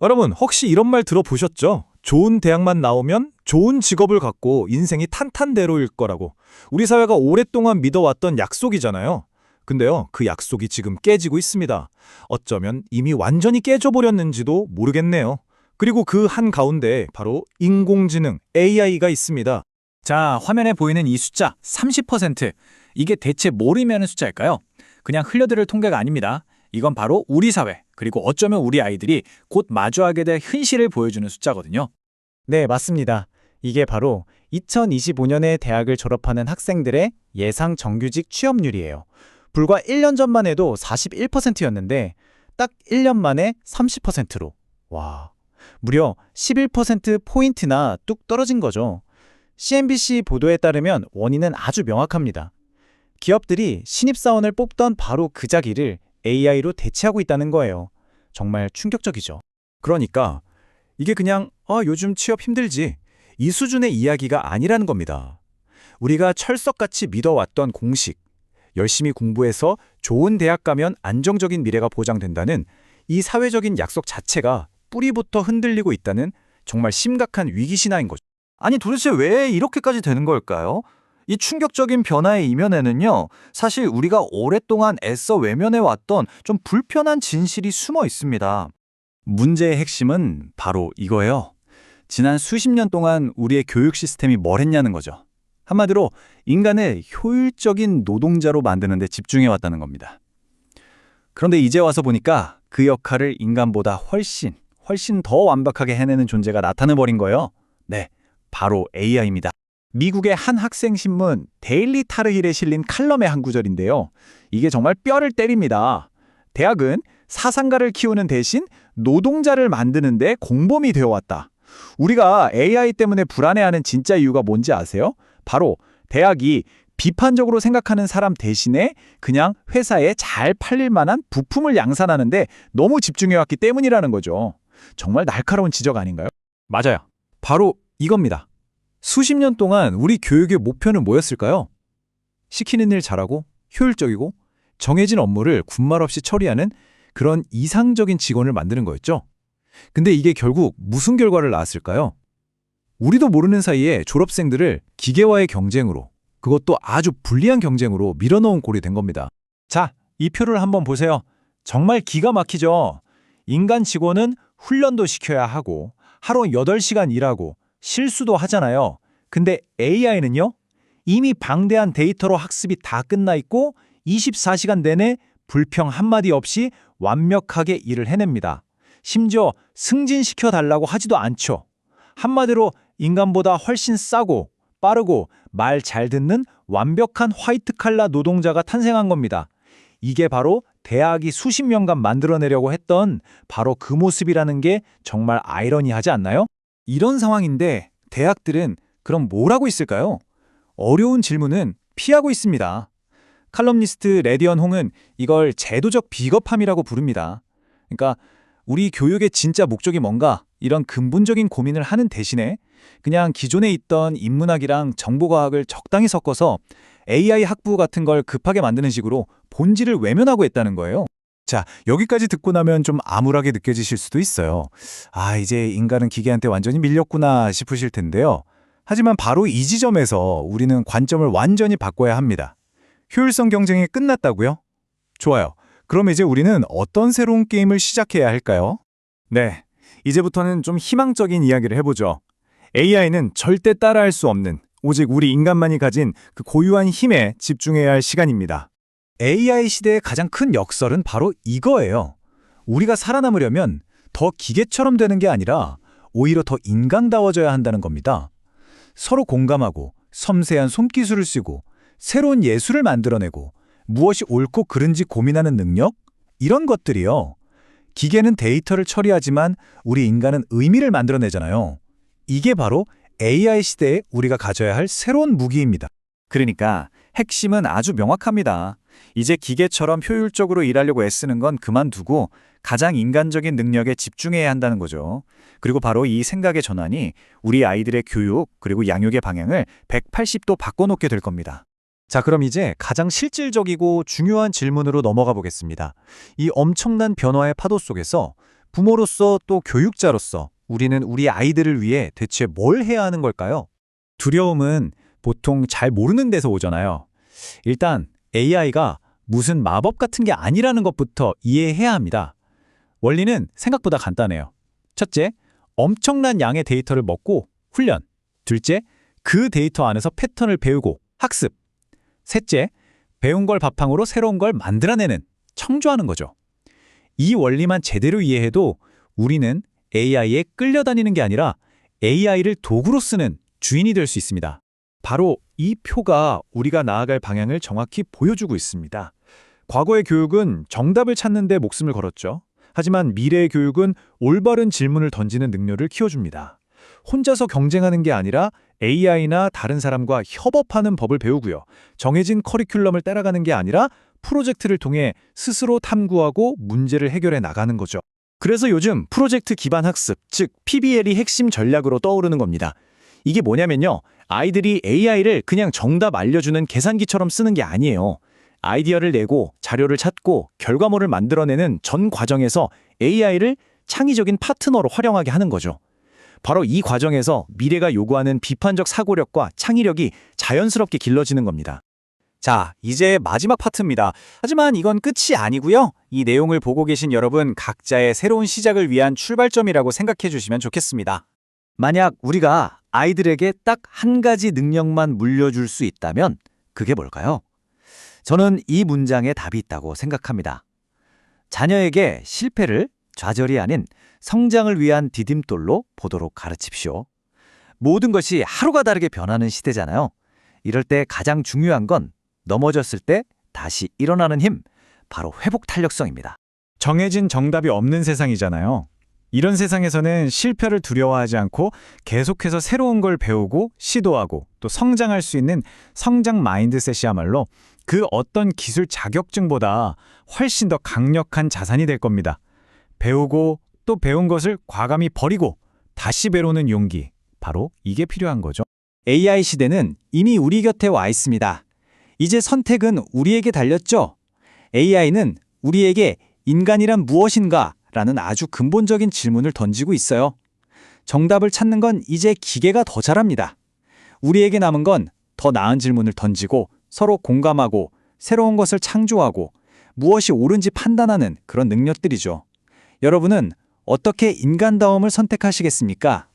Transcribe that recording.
여러분, 혹시 이런 말 들어보셨죠? 좋은 대학만 나오면 좋은 직업을 갖고 인생이 탄탄대로일 거라고. 우리 사회가 오랫동안 믿어왔던 약속이잖아요. 근데요, 그 약속이 지금 깨지고 있습니다. 어쩌면 이미 완전히 깨져버렸는지도 모르겠네요. 그리고 그 한가운데 바로 인공지능, AI가 있습니다. 자, 화면에 보이는 이 숫자 30%. 이게 대체 뭘 의미하는 숫자일까요? 그냥 흘려들을 통계가 아닙니다. 이건 바로 우리 사회, 그리고 어쩌면 우리 아이들이 곧 마주하게 될 현실을 보여주는 숫자거든요. 네, 맞습니다. 이게 바로 2025년에 대학을 졸업하는 학생들의 예상 정규직 취업률이에요. 불과 1년 전만 해도 41%였는데 딱 1년 만에 30%로. 와, 무려 11%포인트나 뚝 떨어진 거죠. CNBC 보도에 따르면 원인은 아주 명확합니다. 기업들이 신입사원을 뽑던 바로 그 자리를 AI로 대체하고 있다는 거예요. 정말 충격적이죠. 그러니까 이게 그냥 요즘 취업 힘들지 이 수준의 이야기가 아니라는 겁니다. 우리가 철석같이 믿어왔던 공식, 열심히 공부해서 좋은 대학 가면 안정적인 미래가 보장된다는 이 사회적인 약속 자체가 뿌리부터 흔들리고 있다는 정말 심각한 위기신화인 거죠. 아니 도대체 왜 이렇게까지 되는 걸까요? 이 충격적인 변화의 이면에는요, 사실 우리가 오랫동안 애써 외면해왔던 좀 불편한 진실이 숨어 있습니다. 문제의 핵심은 바로 이거예요. 지난 수십 년 동안 우리의 교육 시스템이 뭘 했냐는 거죠. 한마디로 인간을 효율적인 노동자로 만드는 데 집중해왔다는 겁니다. 그런데 이제 와서 보니까 그 역할을 인간보다 훨씬 더 완벽하게 해내는 존재가 나타나버린 거예요. 네, 바로 AI입니다. 미국의 한 학생 신문 데일리 타르힐에 실린 칼럼의 한 구절인데요. 이게 정말 뼈를 때립니다. 대학은 사상가를 키우는 대신 노동자를 만드는 데 공범이 되어왔다. 우리가 AI 때문에 불안해하는 진짜 이유가 뭔지 아세요? 바로 대학이 비판적으로 생각하는 사람 대신에 그냥 회사에 잘 팔릴 만한 부품을 양산하는데 너무 집중해왔기 때문이라는 거죠. 정말 날카로운 지적 아닌가요? 맞아요. 바로 이겁니다. 수십 년 동안 우리 교육의 목표는 뭐였을까요? 시키는 일 잘하고 효율적이고 정해진 업무를 군말 없이 처리하는 그런 이상적인 직원을 만드는 거였죠. 근데 이게 결국 무슨 결과를 낳았을까요? 우리도 모르는 사이에 졸업생들을 기계와의 경쟁으로, 그것도 아주 불리한 경쟁으로 밀어넣은 꼴이 된 겁니다. 자, 이 표를 한번 보세요. 정말 기가 막히죠? 인간 직원은 훈련도 시켜야 하고 하루 8시간 일하고 실수도 하잖아요. 근데 AI는요? 이미 방대한 데이터로 학습이 다 끝나 있고 24시간 내내 불평 한마디 없이 완벽하게 일을 해냅니다. 심지어 승진시켜달라고 하지도 않죠. 한마디로 인간보다 훨씬 싸고 빠르고 말 잘 듣는 완벽한 화이트칼라 노동자가 탄생한 겁니다. 이게 바로 대학이 수십 년간 만들어내려고 했던 바로 그 모습이라는 게 정말 아이러니하지 않나요? 이런 상황인데 대학들은 그럼 뭘 하고 있을까요? 어려운 질문은 피하고 있습니다. 칼럼니스트 레디언 홍은 이걸 제도적 비겁함이라고 부릅니다. 그러니까 우리 교육의 진짜 목적이 뭔가 이런 근본적인 고민을 하는 대신에 그냥 기존에 있던 인문학이랑 정보과학을 적당히 섞어서 AI 학부 같은 걸 급하게 만드는 식으로 본질을 외면하고 있다는 거예요. 자, 여기까지 듣고 나면 좀 암울하게 느껴지실 수도 있어요. 아, 이제 인간은 기계한테 완전히 밀렸구나 싶으실 텐데요. 하지만 바로 이 지점에서 우리는 관점을 완전히 바꿔야 합니다. 효율성 경쟁이 끝났다고요? 좋아요. 그럼 이제 우리는 어떤 새로운 게임을 시작해야 할까요? 네, 이제부터는 좀 희망적인 이야기를 해보죠. AI는 절대 따라할 수 없는, 오직 우리 인간만이 가진 그 고유한 힘에 집중해야 할 시간입니다. AI 시대의 가장 큰 역설은 바로 이거예요. 우리가 살아남으려면 더 기계처럼 되는 게 아니라 오히려 더 인간다워져야 한다는 겁니다. 서로 공감하고 섬세한 손기술을 쓰고 새로운 예술을 만들어내고 무엇이 옳고 그른지 고민하는 능력? 이런 것들이요. 기계는 데이터를 처리하지만 우리 인간은 의미를 만들어내잖아요. 이게 바로 AI 시대에 우리가 가져야 할 새로운 무기입니다. 그러니까 핵심은 아주 명확합니다. 이제 기계처럼 효율적으로 일하려고 애쓰는 건 그만두고 가장 인간적인 능력에 집중해야 한다는 거죠. 그리고 바로 이 생각의 전환이 우리 아이들의 교육 그리고 양육의 방향을 180도 바꿔놓게 될 겁니다. 자, 그럼 이제 가장 실질적이고 중요한 질문으로 넘어가 보겠습니다. 이 엄청난 변화의 파도 속에서 부모로서 또 교육자로서 우리는 우리 아이들을 위해 대체 뭘 해야 하는 걸까요? 두려움은 보통 잘 모르는 데서 오잖아요. 일단 AI가 무슨 마법 같은 게 아니라는 것부터 이해해야 합니다. 원리는 생각보다 간단해요. 첫째, 엄청난 양의 데이터를 먹고 훈련. 둘째, 그 데이터 안에서 패턴을 배우고 학습. 셋째, 배운 걸 바탕으로 새로운 걸 만들어내는, 창조하는 거죠. 이 원리만 제대로 이해해도 우리는 AI에 끌려다니는 게 아니라 AI를 도구로 쓰는 주인이 될 수 있습니다. 바로 이 표가 우리가 나아갈 방향을 정확히 보여주고 있습니다. 과거의 교육은 정답을 찾는 데 목숨을 걸었죠. 하지만 미래의 교육은 올바른 질문을 던지는 능력을 키워줍니다. 혼자서 경쟁하는 게 아니라 AI나 다른 사람과 협업하는 법을 배우고요. 정해진 커리큘럼을 따라가는 게 아니라 프로젝트를 통해 스스로 탐구하고 문제를 해결해 나가는 거죠. 그래서 요즘 프로젝트 기반 학습, 즉 PBL이 핵심 전략으로 떠오르는 겁니다. 이게 뭐냐면요. 아이들이 AI를 그냥 정답 알려주는 계산기처럼 쓰는 게 아니에요. 아이디어를 내고 자료를 찾고 결과물을 만들어내는 전 과정에서 AI를 창의적인 파트너로 활용하게 하는 거죠. 바로 이 과정에서 미래가 요구하는 비판적 사고력과 창의력이 자연스럽게 길러지는 겁니다. 자, 이제 마지막 파트입니다. 하지만 이건 끝이 아니고요. 이 내용을 보고 계신 여러분 각자의 새로운 시작을 위한 출발점이라고 생각해 주시면 좋겠습니다. 만약 우리가 아이들에게 딱 한 가지 능력만 물려줄 수 있다면 그게 뭘까요? 저는 이 문장에 답이 있다고 생각합니다. 자녀에게 실패를 좌절이 아닌 성장을 위한 디딤돌로 보도록 가르칩시오. 모든 것이 하루가 다르게 변하는 시대잖아요. 이럴 때 가장 중요한 건 넘어졌을 때 다시 일어나는 힘, 바로 회복 탄력성입니다. 정해진 정답이 없는 세상이잖아요. 이런 세상에서는 실패를 두려워하지 않고 계속해서 새로운 걸 배우고 시도하고 또 성장할 수 있는 성장 마인드셋이야말로 그 어떤 기술 자격증보다 훨씬 더 강력한 자산이 될 겁니다. 배우고 또 배운 것을 과감히 버리고 다시 배우는 용기, 바로 이게 필요한 거죠. AI 시대는 이미 우리 곁에 와 있습니다. 이제 선택은 우리에게 달렸죠. AI는 우리에게 인간이란 무엇인가? 라는 아주 근본적인 질문을 던지고 있어요. 정답을 찾는 건 이제 기계가 더 잘합니다. 우리에게 남은 건 더 나은 질문을 던지고 서로 공감하고 새로운 것을 창조하고 무엇이 옳은지 판단하는 그런 능력들이죠. 여러분은 어떻게 인간다움을 선택하시겠습니까?